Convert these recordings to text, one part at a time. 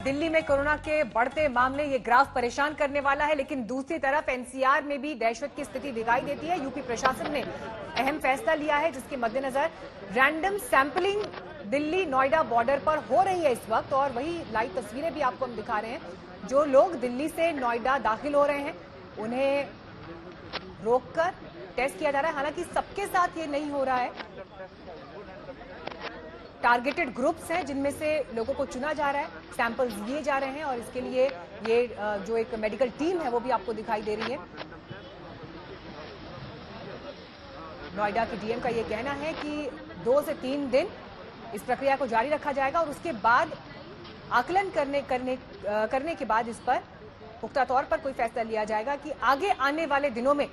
दिल्ली में कोरोना के बढ़ते मामले, ये ग्राफ परेशान करने वाला है। लेकिन दूसरी तरफ एनसीआर में भी दहशत की स्थिति दिखाई देती है। यूपी प्रशासन ने अहम फैसला लिया है, जिसके मद्देनजर random sampling Delhi Noida border पर हो रही है इस वक्त। और वही लाइव तस्वीरें भी आपको हम दिखा रहे हैं। जो लोग दिल्ली से नोएडा दाखिल हो रहे हैं उन्हें रोककर टेस्ट किया जा रहा है। हालांकि सबके साथ ये नहीं हो रहा है। टारगेटेड ग्रुप्स हैं जिनमें से लोगों को चुना जा रहा है, सैंपल्स लिए जा रहे हैं। और इसके लिए ये जो एक मेडिकल टीम है वो भी आपको दिखाई दे रही है। नोएडा के डीएम का ये कहना है कि 2 से 3 दिन इस प्रक्रिया को जारी रखा जाएगा और उसके बाद आकलन करने के बाद इस पर पुख्ता तौर पर कोई फैसला लिया जाएगा कि आगे आने वाले दिनों में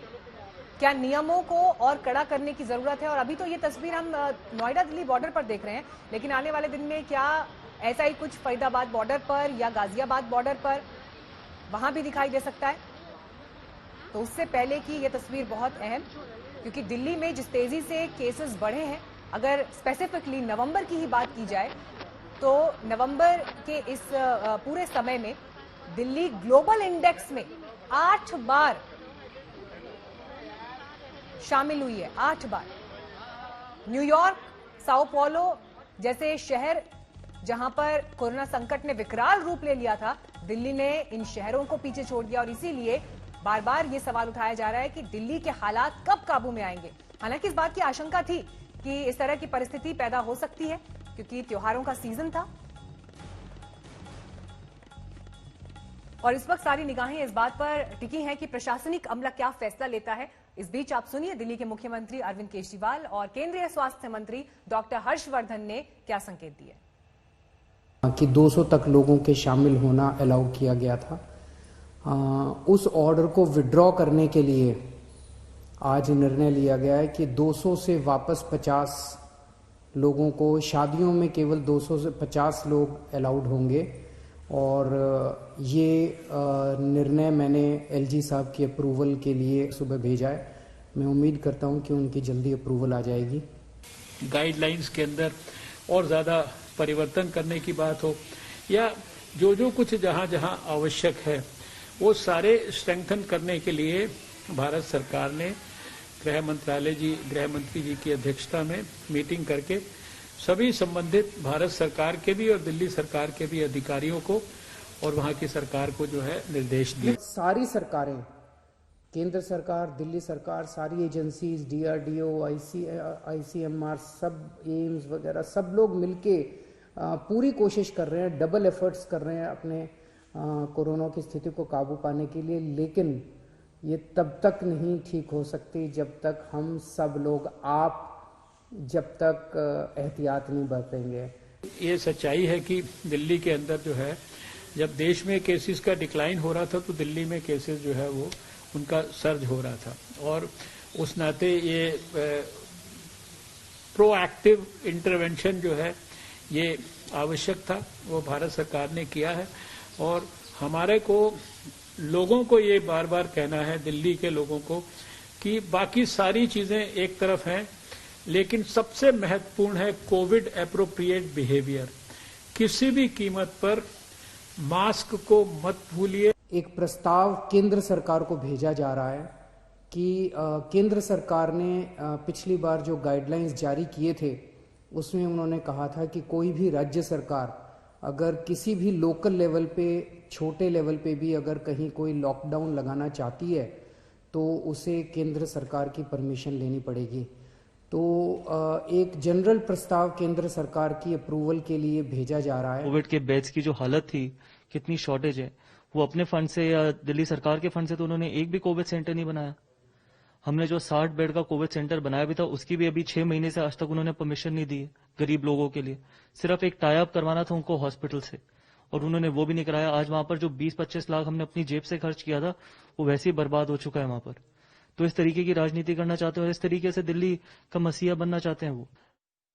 क्या नियमों को और कड़ा करने की जरूरत है। और अभी तो ये तस्वीर हम नोएडा दिल्ली बॉर्डर पर देख रहे हैं, लेकिन आने वाले दिन में क्या ऐसा ही कुछ फरीदाबाद बॉर्डर पर या गाजियाबाद बॉर्डर पर वहां भी दिखाई दे सकता है। तो उससे पहले की ये तस्वीर बहुत अहम, क्योंकि दिल्ली में जिस तेजी से केसेस बढ़े हैं, अगर स्पेसिफिकली नवंबर की ही बात की जाए तो नवंबर के इस पूरे समय में दिल्ली ग्लोबल इंडेक्स में 8 बार शामिल हुई है। 8 बार। न्यूयॉर्क, साओ पौलो जैसे शहर जहां पर कोरोना संकट ने विकराल रूप ले लिया था, दिल्ली ने इन शहरों को पीछे छोड़ दिया। और इसीलिए बार बार ये सवाल उठाया जा रहा है कि दिल्ली के हालात कब काबू में आएंगे। हालांकि इस बात की आशंका थी कि इस तरह की परिस्थिति पैदा हो सकती है, क्योंकि त्योहारों का सीजन था। और इस वक्त सारी निगाहें इस बात पर टिकी हैं कि प्रशासनिक अमला क्या फैसला लेता है। इस बीच आप सुनिए दिल्ली के मुख्यमंत्री अरविंद केजरीवाल और केंद्रीय स्वास्थ्य मंत्री डॉक्टर हर्षवर्धन ने क्या संकेत दिए। कि 200 तक लोगों के शामिल होना अलाउ किया गया था। उस ऑर्डर को विड्रॉ करने के लिए आज निर्णय लिया गया है कि 200 से वापस 50 लोगों को, शादियों में केवल 200 से 50 लोग अलाउड होंगे। और ये निर्णय मैंने एलजी साहब की अप्रूवल के लिए सुबह भेजा है। मैं उम्मीद करता हूं कि उनकी जल्दी अप्रूवल आ जाएगी। गाइडलाइंस के अंदर और ज़्यादा परिवर्तन करने की बात हो या जो कुछ जहां जहां आवश्यक है वो सारे स्ट्रेंथन करने के लिए भारत सरकार ने गृह मंत्री जी की अध्यक्षता में मीटिंग करके सभी संबंधित भारत सरकार के भी और दिल्ली सरकार के भी अधिकारियों को और वहां की सरकार को जो है निर्देश दिए। सारी सरकारें, केंद्र सरकार, दिल्ली सरकार, सारी एजेंसीज, डीआरडीओ, आईसीएमआर, सब एम्स वगैरह सब लोग मिलके पूरी कोशिश कर रहे हैं, डबल एफर्ट्स कर रहे हैं अपने कोरोना की स्थिति को काबू पाने के लिए। लेकिन ये तब तक नहीं ठीक हो सकती जब तक हम सब लोग जब तक एहतियात नहीं बरतेंगे। ये सच्चाई है कि दिल्ली के अंदर जो है, जब देश में केसेस का डिक्लाइन हो रहा था तो दिल्ली में केसेस जो है वो उनका सर्ज हो रहा था। और उस नाते ये प्रोएक्टिव इंटरवेंशन जो है ये आवश्यक था, वो भारत सरकार ने किया है। और हमारे को लोगों को ये बार बार कहना है, दिल्ली के लोगों को, कि बाकी सारी चीजें एक तरफ हैं, लेकिन सबसे महत्वपूर्ण है कोविड एप्रोप्रिएट बिहेवियर। किसी भी कीमत पर मास्क को मत भूलिए। एक प्रस्ताव केंद्र सरकार को भेजा जा रहा है कि केंद्र सरकार ने पिछली बार जो गाइडलाइंस जारी किए थे उसमें उन्होंने कहा था कि कोई भी राज्य सरकार अगर किसी भी लोकल लेवल पे, छोटे लेवल पे भी अगर कहीं कोई लॉकडाउन लगाना चाहती है तो उसे केंद्र सरकार की परमिशन लेनी पड़ेगी। तो एक जनरल प्रस्ताव केंद्र सरकार की अप्रूवल के लिए भेजा जा रहा है। कोविड के बेड्स की जो हालत थी, कितनी शॉर्टेज है, वो अपने फंड से या दिल्ली सरकार के फंड से तो उन्होंने एक भी कोविड सेंटर नहीं बनाया। हमने जो 60 बेड का कोविड सेंटर बनाया भी था उसकी भी अभी 6 महीने से आज तक उन्होंने परमिशन नहीं दी है गरीब लोगों के लिए। सिर्फ एक टाई अप करवाना था उनको हॉस्पिटल से और उन्होंने वो भी नहीं कराया। आज वहां पर जो 20-25 लाख हमने अपनी जेब से खर्च किया था वो वैसे ही बर्बाद हो चुका है वहां पर। तो इस तरीके की राजनीति करना चाहते हैं और इस तरीके से दिल्ली का मसीहा बनना चाहते हैं वो।